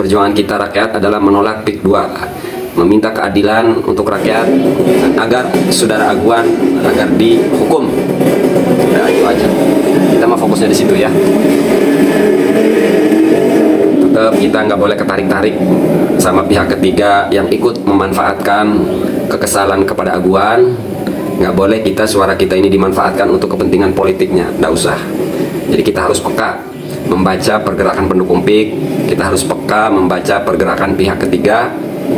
perjuangan kita rakyat adalah menolak PIK 2, meminta keadilan untuk rakyat agar saudara Aguan agar dihukum. Udah itu aja. Kita mau fokusnya di situ ya. Tetap kita nggak boleh ketarik-tarik sama pihak ketiga yang ikut memanfaatkan kekesalan kepada Aguan. Nggak boleh suara kita ini dimanfaatkan untuk kepentingan politiknya. Nggak usah. Jadi kita harus peka membaca pergerakan pendukung PIK. Kita harus peka membaca pergerakan pihak ketiga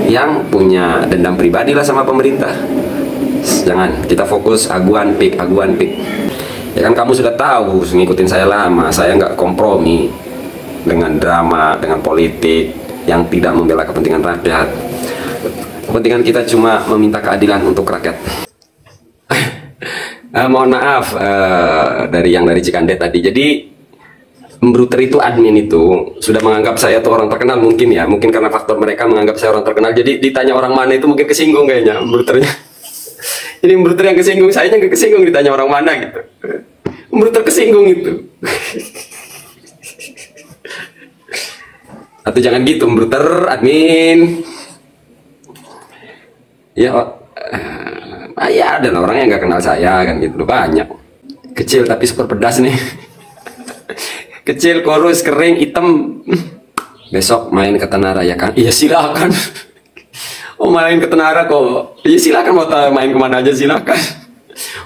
yang punya dendam pribadi lah sama pemerintah. Jangan, kita fokus Aguan PIK, Aguan PIK. Ya kan kamu sudah tahu, ngikutin saya lama, saya nggak kompromi dengan drama, dengan politik yang tidak membela kepentingan rakyat. Kepentingan kita cuma meminta keadilan untuk rakyat. Mohon maaf dari Cikandet tadi. Jadi Mbruter itu admin itu sudah menganggap saya tuh orang terkenal, mungkin ya, mungkin karena faktor mereka menganggap saya orang terkenal. Jadi ditanya orang mana itu mungkin kesinggung kayaknya Mbruternya. Jadi Mbruter yang kesinggung, saya nggak kesinggung ditanya orang mana gitu. Mbruter kesinggung itu. Atau jangan gitu, Mbruter admin. Ya, ya ada orang yang nggak kenal saya kan gitu, banyak. Kecil tapi super pedas nih. Kecil, kurus, kering, hitam. Besok main ke Tenara ya kan? Iya silakan. Oh main ke Tenara kok? Iya silakan, mau main kemana aja silakan.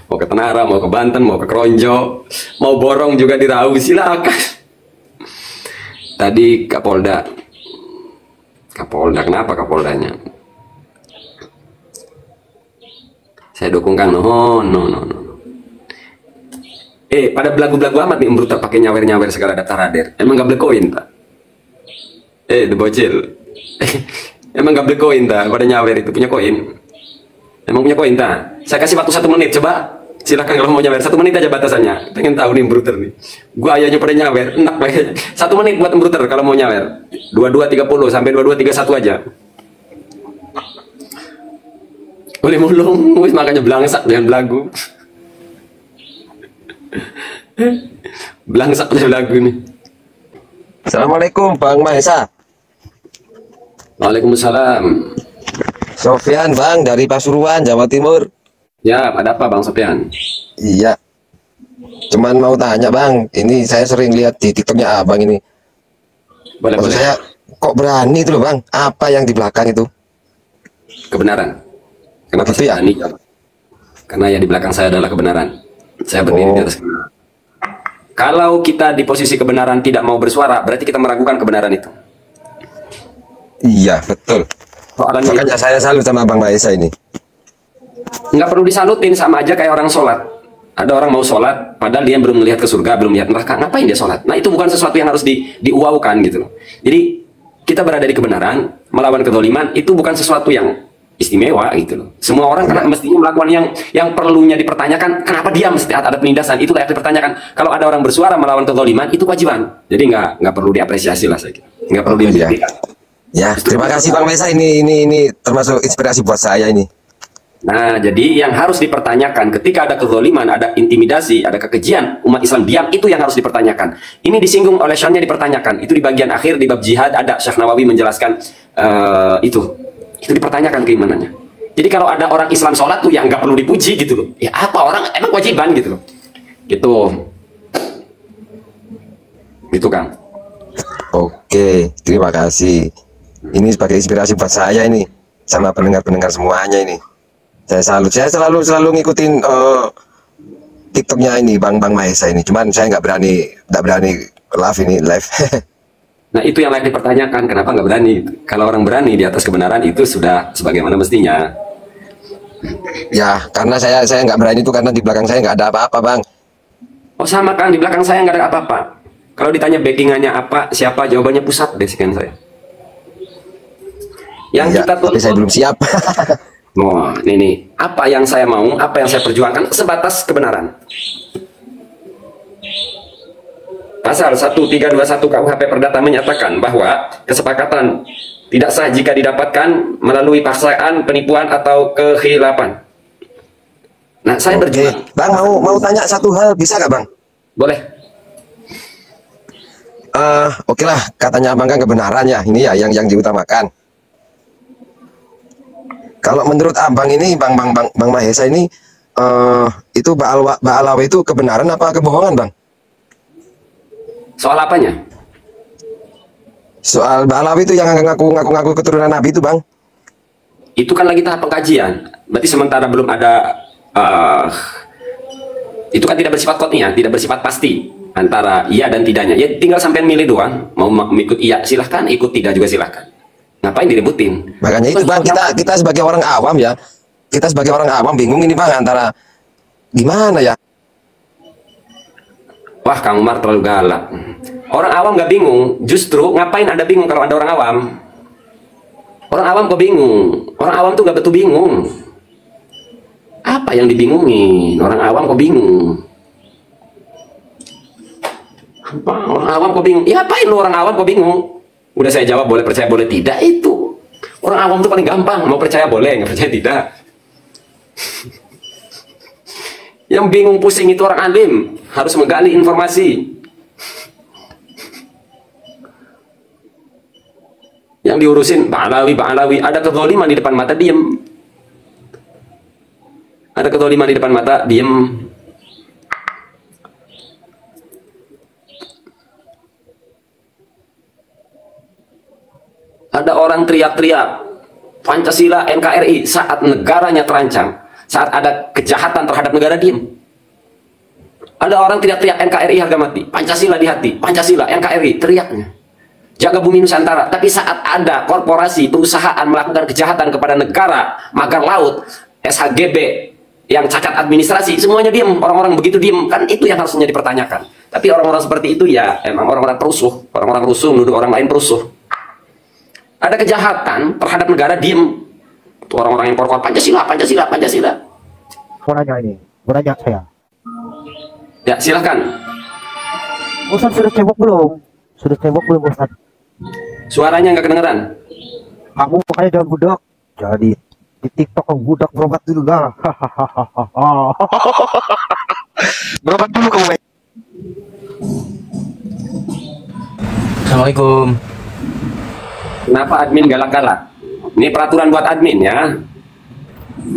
Mau ke Tenara, mau ke Banten, mau ke Kronjo, mau borong juga di Raung, silakan. Tadi Kapolda, kenapa Kapoldanya? Saya dukung Kang. No. Pada belagu-belagu amat nih Mbruter pakai nyawer-nyawer segala data radar. Emang gak beli koin tak? The bocil. Emang gak beli koin tak? Pada nyawer itu punya koin. Emang punya koin tak? Saya kasih waktu 1 menit, coba. Silakan kalau mau nyawer, 1 menit aja batasannya. Pengen tahu nih Mbruter nih. Gua ayahnya pada nyawer, enak banget. 1 menit buat Mbruter kalau mau nyawer. 22.30 sampai 22.31 aja. Boleh mulung, makanya belangsak dengan belagu. Belangsak aja belagu nih. Assalamualaikum Bang Mahesa. Waalaikumsalam. Sofyan Bang dari Pasuruan, Jawa Timur. Ya, ada apa Bang Sofyan? Iya. Cuman mau tanya Bang, ini saya sering lihat di TikToknya Abang ini. Boleh. Saya kok berani itu loh Bang? Apa yang di belakang itu? Kebenaran. Kenapa Itu saya berani? Karena yang di belakang saya adalah kebenaran. Saya berdiri di atas kebenaran. Kalau kita di posisi kebenaran tidak mau bersuara, berarti kita meragukan kebenaran itu. Iya, betul. Makanya saya salut sama Bang Mahesa ini. Nggak perlu disalutin, sama aja kayak orang sholat. Ada orang mau sholat, padahal dia belum melihat ke surga, belum melihat neraka. Ngapain dia sholat? Nah itu bukan sesuatu yang harus diuaukan gitu loh. Jadi kita berada di kebenaran, melawan kezaliman, itu bukan sesuatu yang istimewa gitu loh. Semua orang karena mestinya melakukan yang perlunya dipertanyakan. Kenapa dia mesti ada penindasan? Itu layak dipertanyakan. Kalau ada orang bersuara melawan kezaliman, itu kewajiban. Jadi nggak perlu diapresiasi lah saya. Nggak perlu dihentikan. Ya, terima kasih Bang Mahesa, ini termasuk inspirasi buat saya ini. Nah, jadi yang harus dipertanyakan ketika ada kezaliman, ada intimidasi, ada kekejian, umat Islam diam, itu yang harus dipertanyakan. Ini disinggung oleh Syahnya dipertanyakan. Itu di bagian akhir di bab jihad ada Syekh Nawawi menjelaskan itu dipertanyakan keimanannya. Jadi kalau ada orang Islam sholat tuh yang nggak perlu dipuji gitu loh. Ya apa orang emang kewajiban gitu loh. Gitu Kang. Oke, terima kasih. Ini sebagai inspirasi buat saya ini sama pendengar-pendengar semuanya ini. Saya salut. Saya selalu ngikutin TikToknya ini Bang Mahesa ini. Cuman saya nggak berani live. Nah itu yang layak dipertanyakan, kenapa nggak berani? Kalau orang berani di atas kebenaran itu sudah sebagaimana mestinya. Ya, karena saya nggak berani itu karena di belakang saya nggak ada apa-apa Bang. Oh sama Kang, di belakang saya nggak ada apa-apa. Kalau ditanya backingannya apa, siapa, jawabannya pusat backingan saya. Yang ya, kita tapi saya belum siap. Oh, ini apa yang saya mau, apa yang saya perjuangkan sebatas kebenaran. Pasal 1321 KUHP Perdata menyatakan bahwa kesepakatan tidak sah jika didapatkan melalui paksaan, penipuan, atau kekhilafan. Nah, saya berjuang. Bang, mau tanya satu hal, bisa nggak Bang? Boleh. Oke lah, katanya abang kan kebenaran ya, ini ya yang diutamakan. Kalau menurut abang ini, bang Mahesa ini, itu Ba'alawi itu kebenaran apa kebohongan, bang? Soal apanya? Soal Ba'alawi itu yang ngaku keturunan Nabi itu, bang. Itu kan lagi tahap pengkajian. Berarti sementara belum ada, itu kan tidak bersifat qat'iyah, tidak bersifat pasti antara iya dan tidaknya. Ya tinggal sampai milih doang. Mau ikut iya silahkan, ikut tidak juga silahkan. Ngapain direbutin? Makanya itu, bang, kita sebagai orang awam ya, kita sebagai orang awam bingung ini, bang, antara gimana ya? Wah, Kang Umar terlalu galak. Orang awam nggak bingung. Justru ngapain Anda bingung kalau Anda orang awam? Orang awam kok bingung? Orang awam tuh nggak betul bingung. Apa yang dibingungin? Orang awam kok bingung? Apa? Orang awam kok bingung? Ya apain lu orang awam kok bingung? Udah saya jawab, boleh percaya boleh tidak itu. Orang awam tuh paling gampang, mau percaya boleh, nggak percaya tidak. Yang bingung pusing itu orang alim, harus menggali informasi. Yang diurusin Ba'alawi, ada kezaliman di depan mata, diem. Ada kezaliman di depan mata, diem. Ada orang teriak-teriak Pancasila, NKRI saat negaranya terancam, saat ada kejahatan terhadap negara, diem. Ada orang teriak-teriak NKRI harga mati, Pancasila di hati, Pancasila, NKRI, teriaknya jaga bumi Nusantara. Tapi saat ada korporasi, perusahaan melakukan kejahatan kepada negara, magar laut, SHGB yang cacat administrasi, semuanya diem. Orang-orang begitu diem, kan itu yang harusnya dipertanyakan. Tapi orang-orang seperti itu ya emang orang-orang perusuh. Orang-orang rusuh menuduh orang lain perusuh. Ada kejahatan terhadap negara, diem. Orang-orang yang korban Pancasila, Pancasila, Pancasila. Mau nanya ini, mau nanya saya. Ya silahkan. Ustaz sudah cebok belum? Sudah cebok belum, Ustaz? Suaranya nggak kedengeran. Kamu makanya jangan budak. Jadi di TikTok kamu budak, berobat dulu lah. Berobat dulu kamu. Assalamualaikum. Kenapa admin galak-galak? Ini peraturan buat admin ya.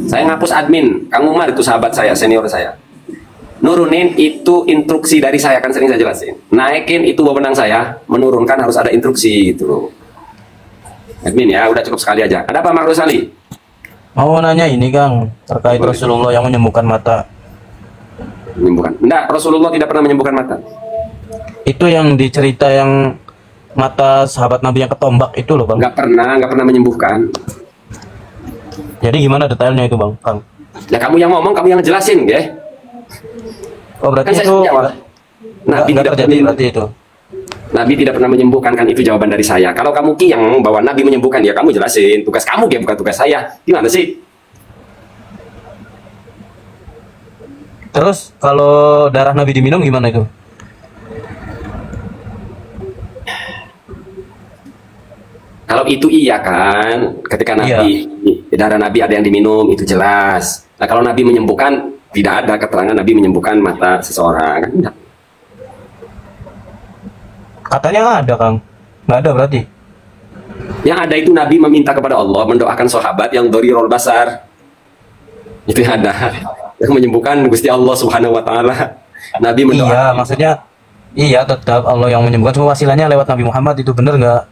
Saya ngapus admin. Kang Umar itu sahabat saya, senior saya. Nurunin itu instruksi dari saya, kan sering saya jelasin. Naikin itu wewenang saya, menurunkan harus ada instruksi gitu loh. Admin ya, udah cukup sekali aja. Ada apa Mak Rusali? Mau nanya ini Kang, terkait Boleh. Rasulullah yang menyembuhkan mata. Menyembuhkan. Enggak, Rasulullah tidak pernah menyembuhkan mata. Itu yang dicerita yang mata sahabat Nabi yang ketombak itu loh Bang. Nggak pernah menyembuhkan. Jadi gimana detailnya itu Bang, Kang? Ya kamu yang ngomong, kamu yang jelasin ya. Oh berarti Kan saya itu jawab. Nabi nggak tidak terjadi berarti itu. Nabi tidak pernah menyembuhkan, kan itu jawaban dari saya. Kalau kamu yang bahwa Nabi menyembuhkan, ya kamu jelasin. Tugas kamu ya, bukan tugas saya. Gimana sih? Terus kalau darah Nabi diminum gimana itu? Kalau itu iya kan, ketika Nabi, darah Nabi ada yang diminum, itu jelas. Nah kalau Nabi menyembuhkan, tidak ada keterangan Nabi menyembuhkan mata seseorang. Kan enggak. Katanya nggak ada Kang. Nggak ada berarti. Yang ada itu Nabi meminta kepada Allah, mendoakan sahabat yang dorirul basar. Itu yang ada. Yang menyembuhkan Gusti Allah Subhanahu wa taala. Nabi mendoakan. Iya, maksudnya iya tetap Allah yang menyembuhkan, cuma wasilahnya lewat Nabi Muhammad, itu bener nggak?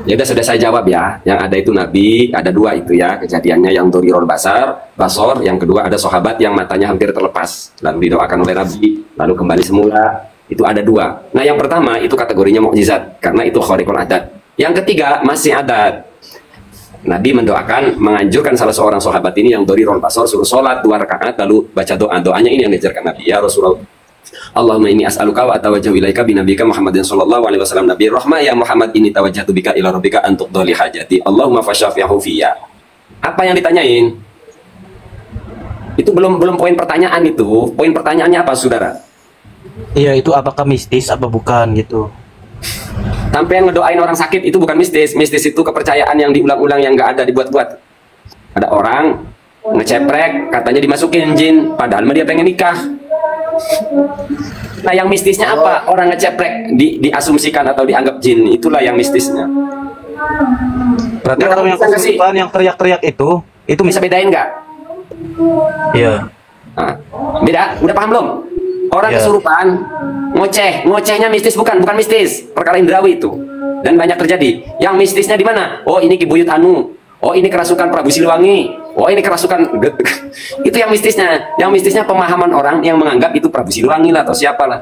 Ya udah, sudah saya jawab ya. Yang ada itu Nabi, ada dua itu ya kejadiannya, yang dorirul basor, yang kedua ada sahabat yang matanya hampir terlepas, lalu didoakan oleh Nabi, lalu kembali semula. Itu ada dua. Nah yang pertama itu kategorinya mukjizat, karena itu khariqul adat. Yang ketiga masih adat. Nabi mendoakan, menganjurkan salah seorang sahabat ini yang dorirul basor suruh sholat 2 rakaat, lalu baca doanya ini yang diajarkan Nabi. Ya Rasulullah, Allahumma inni as'aluka wa atawajjahu ilaika binabika Muhammadin sallallahu alaihi wasallam nabi rahmah ya Muhammad ini tawajjahtu bika ila rabbika antuk doli hajati Allahumma fasyafi'ahu fiyya. Apa yang ditanyain? Itu belum poin pertanyaan itu. Poin pertanyaannya apa saudara? Iya, itu apakah mistis apa bukan gitu? Sampai yang ngedoain orang sakit itu bukan mistis. Mistis itu kepercayaan yang diulang-ulang, yang nggak ada, dibuat-buat. Ada orang ngeceprek, katanya dimasukin jin, padahal dia pengen nikah. Nah, yang mistisnya apa? Orang ngeceprek diasumsikan atau dianggap jin, itulah yang mistisnya. Berarti Nah, orang yang bisa nggak sih? kesurupan yang teriak-teriak itu Bisa bedain nggak? Iya. Nah, beda? Udah paham belum? Orang Ya. kesurupan, ngocehnya mistis, bukan mistis, perkara indrawi itu. Dan banyak terjadi. Yang mistisnya di mana? Oh, ini Ki Buyut Anu. Oh, ini kerasukan Prabu Siliwangi. Oh, ini kerasukan itu yang mistisnya. Yang mistisnya pemahaman orang yang menganggap itu Prabu Siliwangi lah atau siapalah.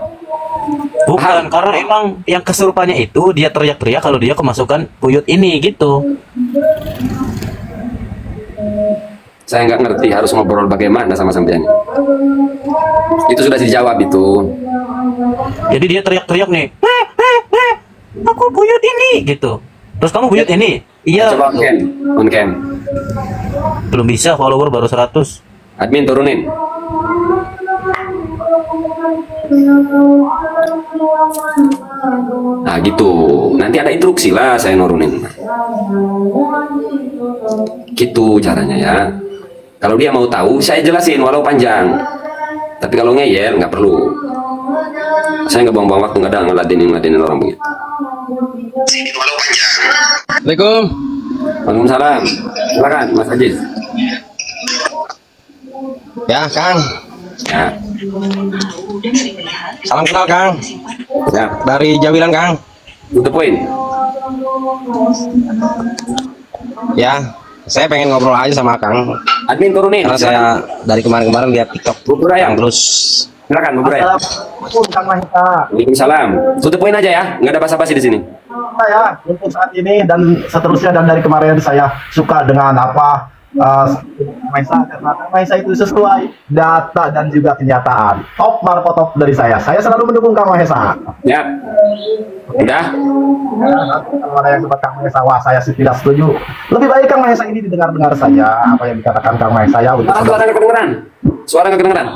Bukan, karena emang yang kesurupannya itu dia teriak-teriak kalau dia kemasukan buyut ini gitu. Saya nggak ngerti harus ngobrol bagaimana sama sampean. Itu sudah dijawab itu. Jadi dia teriak-teriak nih, aku buyut ini gitu. Terus kamu buyut ini? Iya. Coba on cam. Belum bisa, follower baru 100. Admin turunin. Nah gitu. Nanti ada instruksi lah saya nurunin. Gitu caranya ya. Kalau dia mau tahu, saya jelasin walau panjang. Tapi kalau ngeyel nggak perlu. Saya nggak buang-buang waktu, nggak ada ngeladenin orang begitu. Assalamualaikum. Waalaikumsalam. Silakan Mas Aziz. Ya, Kang. Ya, Salam kenal, Kang. ya. Dari Jawilan, Kang. To the point. Ya, saya pengen ngobrol aja sama Kang. Admin turunin. Karena saya dari kemarin-kemarin lihat TikTok Bubur ayam. Kang terus. Silakan Bubur Ayam. Assalamualaikum Kang Mahita. Waalaikumsalam. To the point aja ya, nggak ada basa-basi di sini. Saya untuk saat ini dan seterusnya dan dari kemarin saya suka dengan apa Maisa, karena Maisa itu sesuai data dan juga kenyataan. Top marco top dari saya. Saya selalu mendukung Kang Mahesa. Ya. Udah. Kalau ada yang debat Kang Mahesa, wah saya sih tidak setuju. Lebih baik Kang Mahesa ini didengar-dengar saja apa yang dikatakan Kang Mahesa ya untuk Suara nggak kedengeran. Suara nggak kedengeran.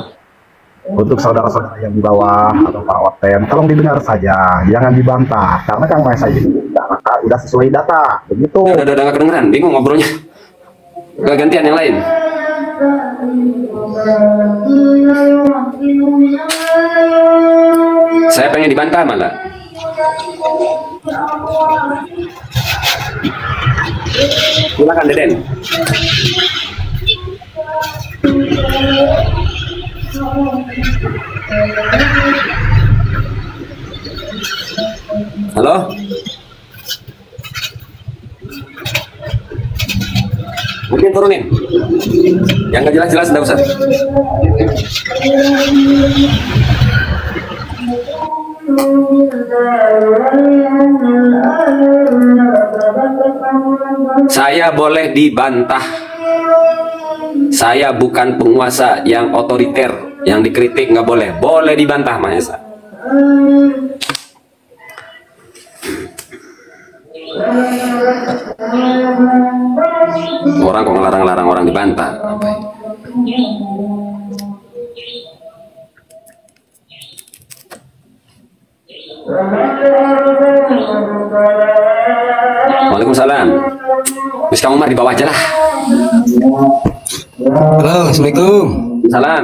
untuk saudara-saudara yang di bawah atau para OTM, tolong didengar saja, jangan dibantah karena Kang Mahesa ini udah sesuai data, begitu. Udah nggak kedengeran. Bingung ngobrolnya. Gak gantian yang lain. Saya pengen dibantah malah. Silakan Deden. Halo? Mungkin turunin. Yang nggak jelas-jelas nggak usah. Saya boleh dibantah. Saya bukan penguasa yang otoriter, yang dikritik nggak boleh. Boleh dibantah, Mahesa. Orang kok ngelarang-larang orang dibantah. Apa ini? Waalaikumsalam. Terus kamu mah di bawah aja lah. Halo, Assalamualaikum. Salam.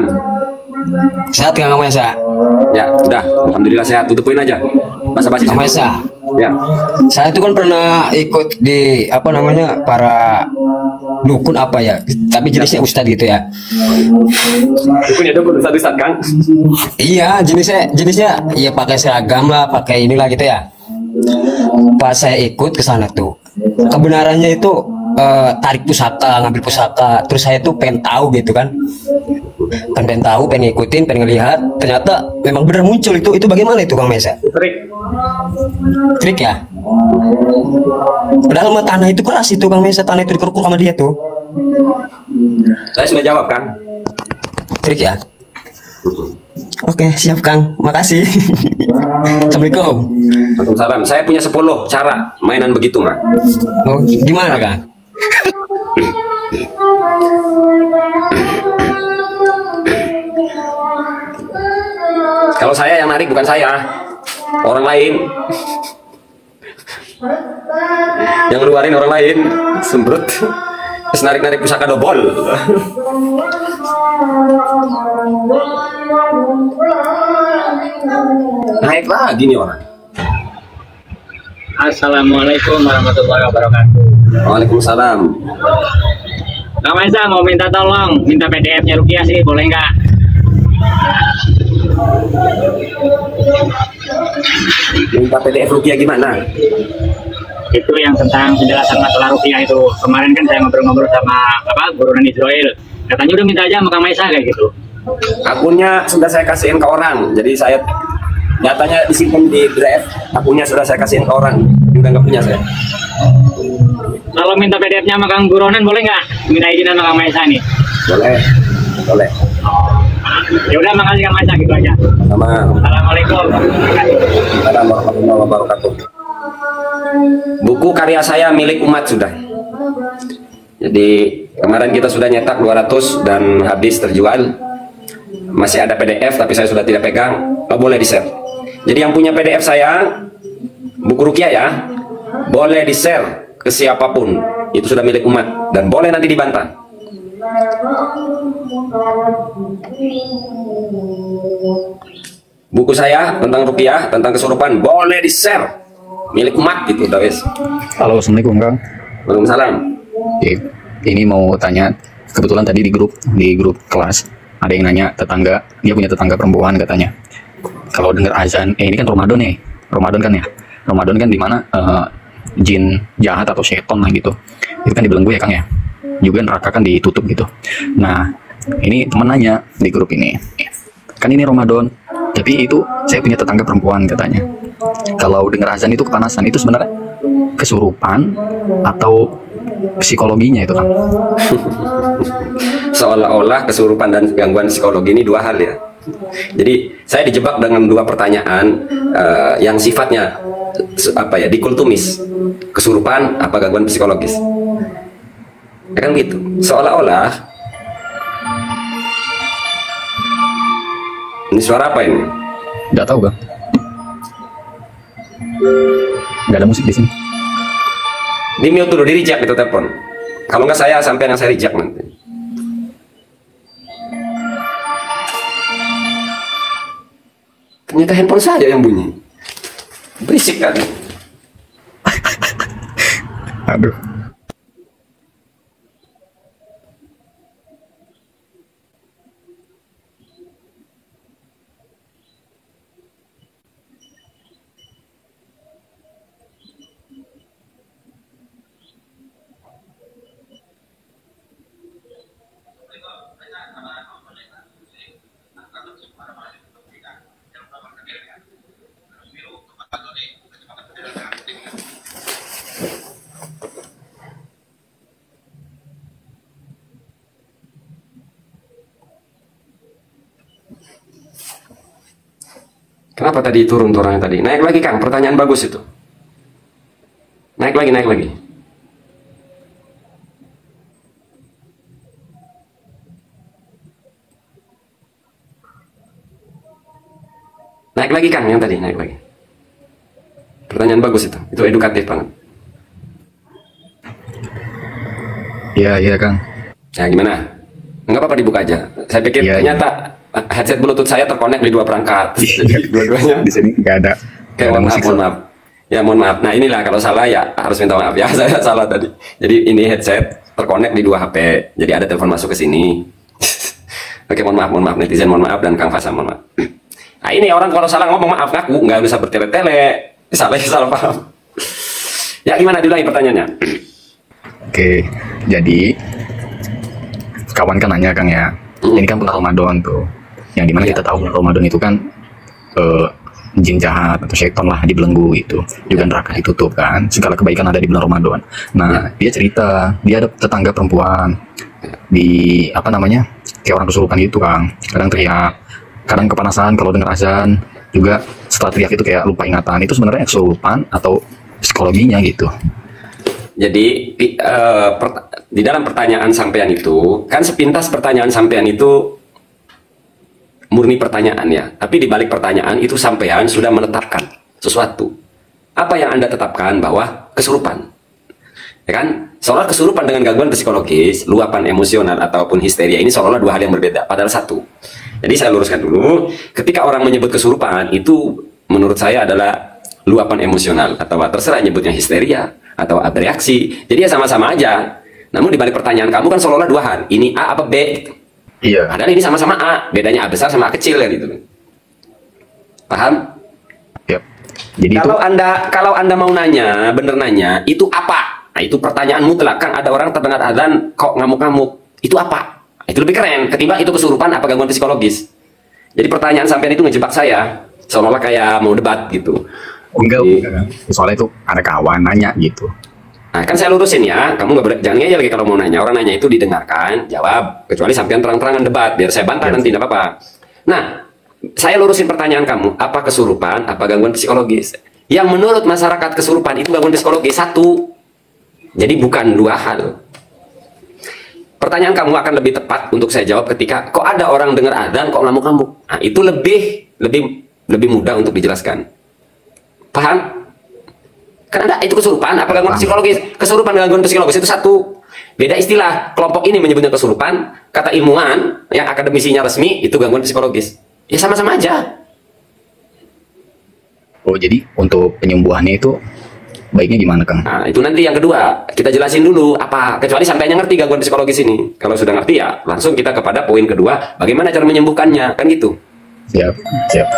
Sehat Kang Mahesa? Ya, udah. Alhamdulillah sehat. Tutupin aja. Basa-basi. Kang Mahesa, Ya. saya itu kan pernah ikut di apa namanya para dukun apa ya, tapi jenisnya ustadz gitu ya. Punya dukun Ustaz Kang. Iya, jenisnya iya pakai seragam lah, pakai inilah gitu ya. Pas saya ikut ke sana tuh, kebenarannya itu tarik pusaka, ngambil pusaka. Terus saya tuh pengen tahu gitu kan, pengen tahu, pengen ngikutin, pengen ngelihat. Ternyata memang benar muncul itu. Itu bagaimana itu Kang Mesa? Trik. Trik ya? Padahal mah tanah itu keras itu Kang Mesa, tanah itu dikerukuk sama dia tuh. Saya sudah jawab, Kang. Trik ya? Oke, siap Kang. Makasih. Assalamualaikum. Waalaikumsalam. Saya punya 10 cara mainan begitu, Mak. Oh, gimana Kang? Kalau saya yang narik bukan saya, orang lain. Yang ngeluarin orang lain, sembrut. Terus narik-narik pusaka dobol. Naik lagi nih orang. Assalamualaikum warahmatullahi wabarakatuh. Waalaikumsalam. Kak Maisa mau minta tolong, minta PDF-nya Rukiah sih, boleh nggak? Minta PDF Rukiah gimana? Itu yang tentang penjelasan masalah Rukiah itu. Kemarin kan saya ngobrol-ngobrol sama guru Israel. Katanya udah minta aja sama Kak Maisa kayak gitu. Akunnya sudah saya kasihin ke orang, jadi saya datanya disimpan di drive. Akunnya sudah saya kasihin ke orang, udah nggak punya saya. Kalau minta PDF-nya sama Kang Buronan boleh nggak? Minta izin sama Kang Maisa nih. Boleh, boleh. Ya udah, makasih Kang Maisa, gitu aja. Sama. Assalamualaikum. Waalaikumsalam warahmatullahi wabarakatuh. Buku karya saya milik umat sudah. Jadi kemarin kita sudah nyetak 200 dan habis terjual. Masih ada PDF tapi saya sudah tidak pegang. Boleh di-share. Jadi yang punya PDF saya, buku Rukiah ya, boleh di-share ke siapapun. Itu sudah milik umat dan boleh nanti dibantah. Buku saya tentang Rukiah, tentang kesurupan, boleh di-share, milik umat gitu, udah wes. Halo, assalamualaikum Kang. Waalaikumsalam. Ini mau tanya, kebetulan tadi di grup kelas ada yang nanya tetangga, dia punya tetangga perempuan katanya. Kalau dengar azan, ini kan Ramadan nih, Ramadan kan ya, Ramadan kan dimana jin jahat atau seton lah gitu, itu kan dibelenggu ya Kang ya. Juga neraka kan ditutup gitu. Nah, ini teman nanya di grup ini, kan ini Ramadan, tapi itu saya punya tetangga perempuan katanya. Kalau dengar azan itu kepanasan, itu sebenarnya kesurupan atau psikologinya itu Kang? Seolah-olah kesurupan dan gangguan psikologi ini dua hal ya. Jadi saya dijebak dengan dua pertanyaan yang sifatnya apa ya, dikultumis. Kesurupan apa gangguan psikologis? Ya kan gitu. Seolah-olah ini suara apa ini? Nggak tahu Kang. Nggak ada musik di sini. Di mute dulu, di reject itu telepon. Kalau nggak saya sampai yang saya reject nanti. Ternyata handphone saya yang bunyi. Berisik kan? Aduh. Kenapa tadi turun tuh orangnya tadi? Naik lagi Kang, pertanyaan bagus itu. Naik lagi, naik lagi. Naik lagi Kang, yang tadi, naik lagi. Pertanyaan bagus itu edukatif banget. Iya Kang. Nah gimana? Nggak apa-apa dibuka aja. Saya pikir ternyata headset Bluetooth saya terkonek di dua perangkat. Jadi dua-duanya Di sini nggak ada. Oke, mohon maaf. Ya mohon maaf. Nah inilah kalau salah ya harus minta maaf ya. Saya salah tadi. Jadi ini headset terkonek di dua HP. Jadi ada telepon masuk ke sini. Oke, mohon maaf netizen, mohon maaf, dan Kang Fasa mohon maaf. Nah ini orang kalau salah ngomong maaf ngaku, nggak bisa bertele-tele. Salah paham. Ya gimana, diulangi pertanyaannya? Oke, jadi kawan kan nanya Kang ya, ini kan bulan Ramadan tuh, yang dimana kita tahu bulan Ramadan itu kan jin jahat atau syaitan lah dibelenggu itu, juga neraka ditutup kan, segala kebaikan ada di bulan Ramadan. Nah dia cerita, dia ada tetangga perempuan di apa namanya, kayak orang kesurupan gitu Kang, kadang teriak, kadang kepanasan kalau dengar azan, juga setelah teriak itu kayak lupa ingatan. Itu sebenarnya kesurupan atau psikologinya gitu? Jadi di dalam pertanyaan sampean itu kan sepintas pertanyaan sampean itu murni pertanyaan ya, tapi di balik pertanyaan itu sampean sudah menetapkan sesuatu. Apa yang Anda tetapkan? Bahwa kesurupan. ya kan? Seolah kesurupan dengan gangguan psikologis, luapan emosional ataupun histeria ini seolah dua hal yang berbeda, padahal satu. Jadi saya luruskan dulu, ketika orang menyebut kesurupan itu menurut saya adalah luapan emosional, atau terserah nyebutnya histeria atau bereaksi. Jadi ya sama-sama aja. Namun dibalik pertanyaan kamu kan seolah-olah dua hal, ini A apa B? Iya. Padahal ini sama-sama A, bedanya A besar sama A kecil ya gitu. Paham? Yap. Jadi Kalau anda mau nanya, bener nanya, itu apa? Nah, itu pertanyaan mutlak. Kan ada orang terdengar adzan kok ngamuk-ngamuk. Itu apa? Itu lebih keren ketimbang itu kesurupan apa gangguan psikologis. Jadi pertanyaan sampean itu ngejebak saya, seolah-olah kayak mau debat gitu. enggak. Soalnya itu ada kawan nanya gitu. Nah, kan saya lurusin ya, kamu jangan ngeyel lagi kalau mau nanya. Orang nanya itu didengarkan, jawab. Kecuali sampean terang-terangan debat, biar saya bantah nanti, tidak apa-apa. Nah, saya lurusin pertanyaan kamu, apa kesurupan, apa gangguan psikologis? Yang menurut masyarakat kesurupan itu gangguan psikologis satu. Jadi bukan dua hal. Pertanyaan kamu akan lebih tepat untuk saya jawab ketika kok ada orang dengar adzan kok ngamuk-ngamuk. Nah, itu lebih mudah untuk dijelaskan. Paham? Kan ada itu kesurupan apa gangguan psikologis? Kesurupan dan gangguan psikologis itu satu. Beda istilah. Kelompok ini menyebutnya kesurupan, kata ilmuwan yang akademisinya resmi itu gangguan psikologis. Ya sama-sama aja. Oh, jadi untuk penyembuhannya itu baiknya gimana, Kang? Nah, itu nanti yang kedua. Kita jelasin dulu apa. Kecuali sampainya ngerti gangguan psikologis ini. Kalau sudah ngerti ya, langsung kita kepada poin kedua. Bagaimana cara menyembuhkannya? Kan gitu. Siap, siap.